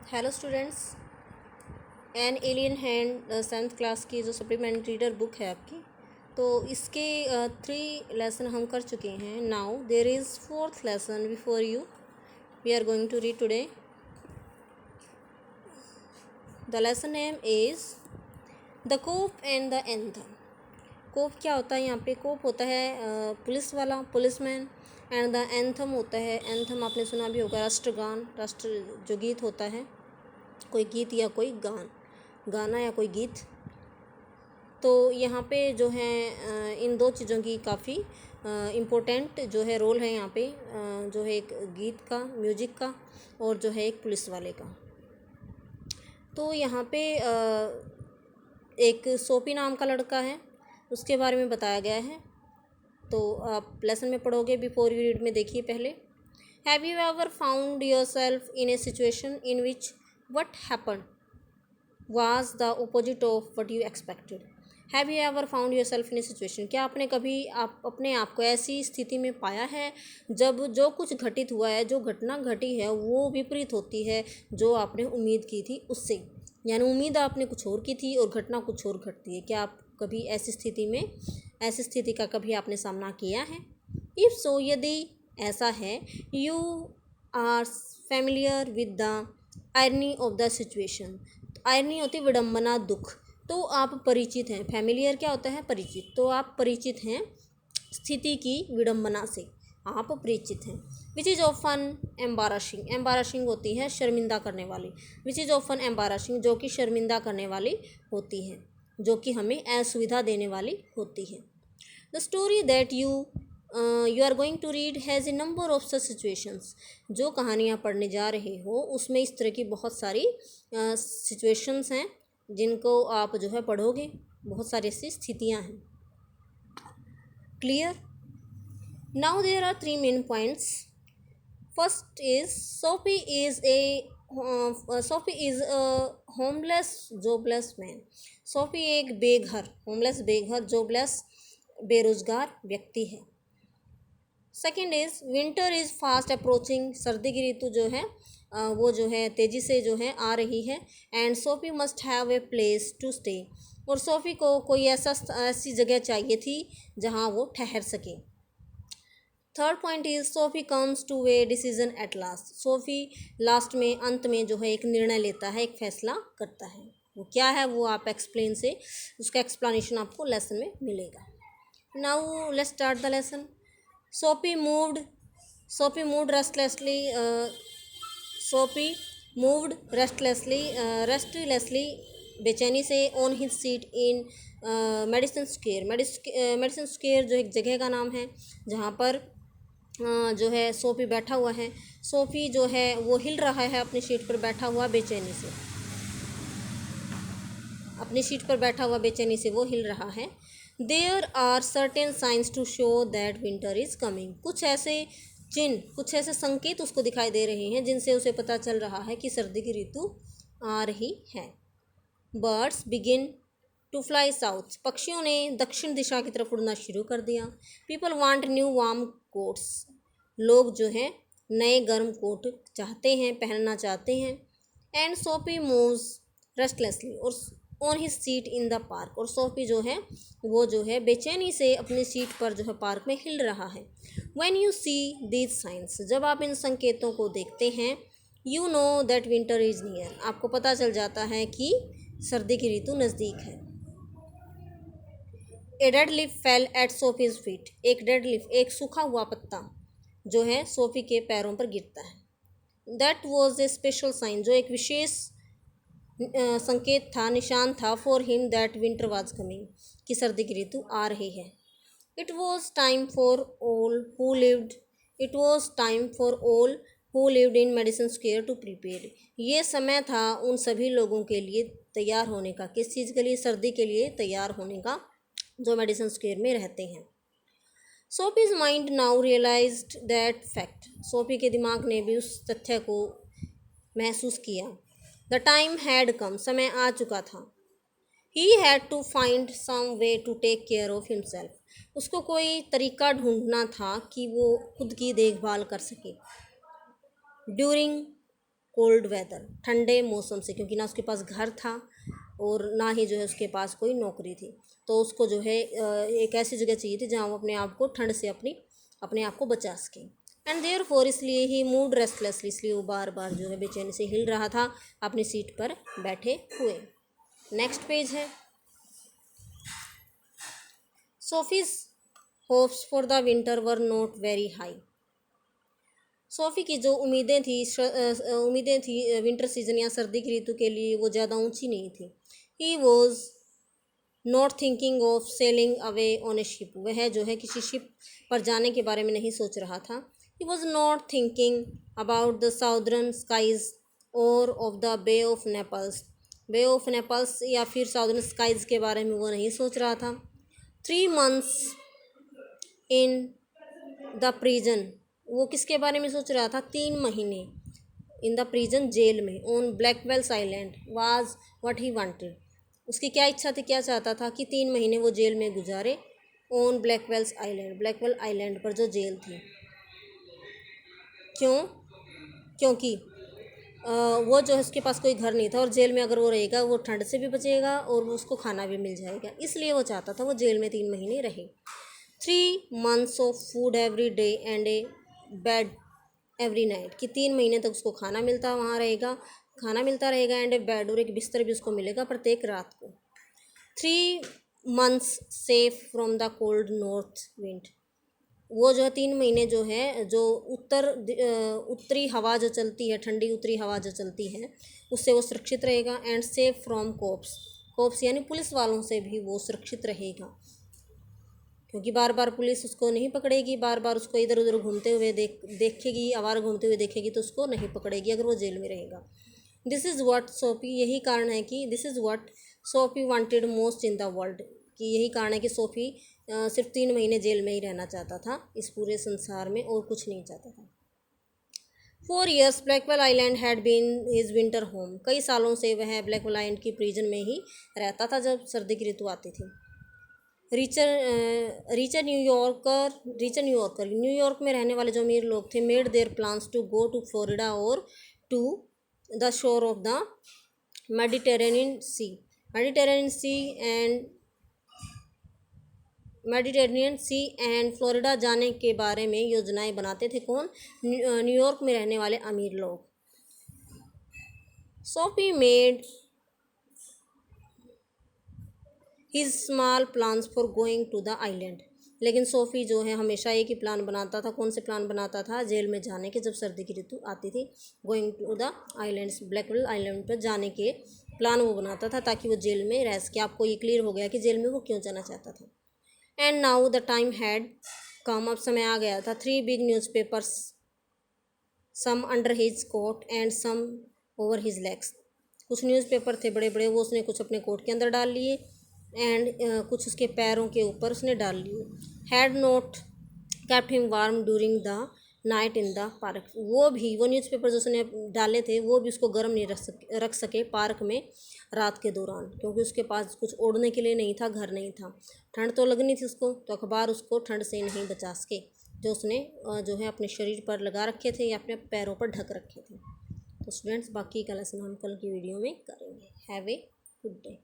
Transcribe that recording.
Hello students, an alien hand 7th class की जो supplementary reader book है आपकी, तो इसके 3 लेसन हम कर चुके हैं. Now there is 4th lesson before you. We are going to read today. The lesson name is the cop and the anthem. Cop क्या होता है? यहाँ पे कोप होता है पुलिस वाला, पुलिसमैन. एंड द एंथम होता है, एंथम आपने सुना भी होगा, राष्ट्रगान, राष्ट्र जो गीत होता है, कोई गीत या कोई गाना या कोई गीत. तो यहाँ पे जो है इन दो चीज़ों की काफ़ी इम्पोर्टेंट जो है रोल है यहाँ पे, जो है एक गीत का, म्यूजिक का, और जो है एक पुलिस वाले का. तो यहाँ पे एक सोपी नाम का लड़का है, उसके बारे में बताया गया है. तो आप लेसन में पढ़ोगे, बिफोर यू रीड में देखिए पहले. Have you ever found your self in A situation in which what happen was the opposite of what you expected. Have you ever found yourself in a situation? क्या आपने कभी आप अपने आप को ऐसी स्थिति में पाया है जब जो कुछ घटित हुआ है, जो घटना घटी है, वो विपरीत होती है जो आपने उम्मीद की थी उससे. यानी उम्मीद आपने कुछ और की थी और घटना कुछ और घटती है. क्या आप कभी ऐसी स्थिति का कभी आपने सामना किया है? इफ़ सो, यदि ऐसा है, you are familiar with the irony of the situation. Irony होती विडम्बना, दुख. तो आप परिचित हैं. फैमिलियर क्या होता है? परिचित. तो आप परिचित हैं स्थिति की विडम्बना से, आप परिचित हैं. Which is often एम्बारसिंग. एम्बारसिंग होती है शर्मिंदा करने वाली. विच इज़ ऑफन एम्बारसिंग, जो कि शर्मिंदा करने वाली होती है, जो कि हमें असुविधा देने वाली होती है. The story that you are going to read has a number of such situations. जो कहानियाँ पढ़ने जा रहे हो उसमें इस तरह की बहुत सारी सिचुएशंस हैं जिनको आप जो है पढ़ोगे. बहुत सारी ऐसी स्थितियाँ हैं. Clear? Now there are 3 main points. First is Sophie is a homeless jobless man. Sophie एक बेघर, होमलेस बेघर, जॉबलेस बेरोजगार व्यक्ति है. Second is winter is fast approaching. सर्दी की ऋतु जो है वो जो है तेज़ी से जो है आ रही है. And Sophie must have a place to stay. और सोफ़ी को कोई ऐसी जगह चाहिए थी जहाँ वो ठहर सके. Third point is Sophie comes to a decision at last. Sophie last में, अंत में जो है एक निर्णय लेता है, एक फैसला करता है. वो क्या है वो आप एक्सप्लेन से, उसका एक्सप्लेनेशन आपको लेसन में मिलेगा. Now let's start the lesson. Sophie moved restlessly. Restlessly बेचैनी से on his seat in Madison Square. Madison Square जो एक जगह का नाम है जहाँ पर जो है सोफी बैठा हुआ है. सोफी जो है वो हिल रहा है अपनी सीट पर बैठा हुआ बेचैनी से. अपनी सीट पर बैठा हुआ बेचैनी से वो हिल रहा है. There are certain signs to show that winter is coming. कुछ ऐसे चिन्ह, कुछ ऐसे संकेत उसको दिखाई दे रहे हैं जिनसे उसे पता चल रहा है कि सर्दी की ऋतु आ रही है. Birds begin to fly south. पक्षियों ने दक्षिण दिशा की तरफ उड़ना शुरू कर दिया. People want new warm quotes. लोग जो हैं नए गर्म कोट चाहते हैं, पहनना चाहते हैं. एंड सोफी मूव्स रेस्टलेसली और on his seat in the park. और सोफी जो है वो जो है बेचैनी से अपनी सीट पर जो है पार्क में हिल रहा है. When you see these signs. जब आप इन संकेतों को देखते हैं, you know that winter is near. आपको पता चल जाता है कि सर्दी की ऋतु नज़दीक है. A dead leaf fell at Sophie's feet. एक डेड लीफ, एक सूखा हुआ पत्ता जो है सोफी के पैरों पर गिरता है. That was a special sign. जो एक विशेष संकेत था, निशान था, for him that winter was coming, कि सर्दी की ऋतु आ रही है. It was time for all who lived in Madison Square to prepare. ये समय था उन सभी लोगों के लिए तैयार होने का. किस चीज़ के लिए? सर्दी के लिए तैयार होने का, जो मेडिसन स्क्वेयर में रहते हैं. Sophie's mind now realised that fact. सोफी के दिमाग ने भी उस तथ्य को महसूस किया. The time had come. समय आ चुका था. He had to find some way to take care of himself. उसको कोई तरीका ढूंढना था कि वो खुद की देखभाल कर सके. ड्यूरिंग कोल्ड वेदर, ठंडे मौसम से, क्योंकि ना उसके पास घर था और ना ही जो है उसके पास कोई नौकरी थी। तो उसको जो है एक ऐसी जगह चाहिए थी जहाँ वो अपने आप को ठंड से अपने आप को बचा सके। एंड देयर फोर, इसलिए ही मूड रेस्टलेसली, इसलिए वो बार बार जो है बेचैनी से हिल रहा था अपनी सीट पर बैठे हुए। नेक्स्ट पेज है। Sophie's hopes for the winter were not very high. Sophie की जो उम्मीदें थी विंटर सीजन या सर्दी की ऋतु के लिए, वो ज़्यादा ऊंची नहीं थी। ही was not thinking of selling away on A ship, वह जो है किसी शिप पर जाने के बारे में नहीं सोच रहा था। He was not thinking about the southern skies और of the bay of Naples, bay of Naples या फिर साउदर्न स्काइज के बारे में वो नहीं सोच रहा था। 3 months इन द प्रिजन, वो किसके बारे में सोच रहा था? 3 महीने इन द प्रिजन, जेल में, on Blackwell's Island was what he wanted, उसकी क्या इच्छा थी, क्या चाहता था कि 3 महीने वो जेल में गुजारे on Blackwell's island, Blackwell Island पर जो जेल थी। क्यों? क्योंकि वो जो है उसके पास कोई घर नहीं था और जेल में अगर वो रहेगा वो ठंड से भी बचेगा और वो उसको खाना भी मिल जाएगा, इसलिए वो चाहता था वो जेल में 3 महीने रहे। 3 months of food every day and A bed every night, कि 3 महीने तक उसको खाना मिलता वहाँ रहेगा, खाना मिलता रहेगा एंड ए बेड, और एक बिस्तर भी उसको मिलेगा प्रत्येक रात को। 3 months safe from the cold north wind, वो जो है 3 महीने जो है जो उत्तरी हवा जो चलती है, ठंडी उत्तरी हवा जो चलती है, उससे वो सुरक्षित रहेगा। And safe from cops, cops यानी पुलिस वालों से भी वो सुरक्षित रहेगा, क्योंकि बार बार पुलिस उसको नहीं पकड़ेगी, बार बार उसको इधर उधर घूमते हुए देखेगी, आवारा घूमते हुए देखेगी तो उसको नहीं पकड़ेगी अगर वो जेल में रहेगा। दिस इज़ व्हाट सोफी, यही कारण है कि this is what Sophie wanted most in the world, कि यही कारण है कि सोफ़ी सिर्फ 3 महीने जेल में ही रहना चाहता था इस पूरे संसार में, और कुछ नहीं चाहता था। 4 years Blackwell Island had been his winter home, कई सालों से वह ब्लैकवेल आइलैंड की प्रिजन में ही रहता था जब सर्दी की ऋतु आती थी। न्यूयॉर्क में रहने वाले जो अमीर लोग थे, made their plans to go to Florida और to the shore of the Mediterranean sea, Mediterranean sea and Florida जाने के बारे में योजनाएं बनाते थे। कौन? न्यूयॉर्क में रहने वाले अमीर लोग। Sophie made his small plans for going to the island, लेकिन सोफ़ी जो है हमेशा एक ही प्लान बनाता था। कौन से प्लान बनाता था? जेल में जाने के, जब सर्दी की ऋतु आती थी, going to the islands, Blackwell Island पर जाने के प्लान वो बनाता था ताकि वो जेल में रह सके। आपको ये क्लियर हो गया कि जेल में वो क्यों जाना चाहता था। And now the time had come, अब समय आ गया था। 3 big newspapers, some under his coat and some over his legs, कुछ न्यूज़पेपर थे बड़े बड़े, वो उसने कुछ अपने कोट के अंदर डाल लिए एंड कुछ उसके पैरों के ऊपर उसने डाल लिए। Had not kept him warm during the night in the park, वो न्यूज़पेपर जो उसने डाले थे वो भी उसको गर्म नहीं रख सके पार्क में रात के दौरान, क्योंकि उसके पास कुछ ओढ़ने के लिए नहीं था, घर नहीं था। ठंड तो लगनी थी उसको, तो अखबार उसको ठंड से नहीं बचा सके जो उसने जो है अपने शरीर पर लगा रखे थे या अपने पैरों पर ढक रखे थे। तो स्टूडेंट्स, बाकी का लेसन हम कल की वीडियो में करेंगे। Have a good day.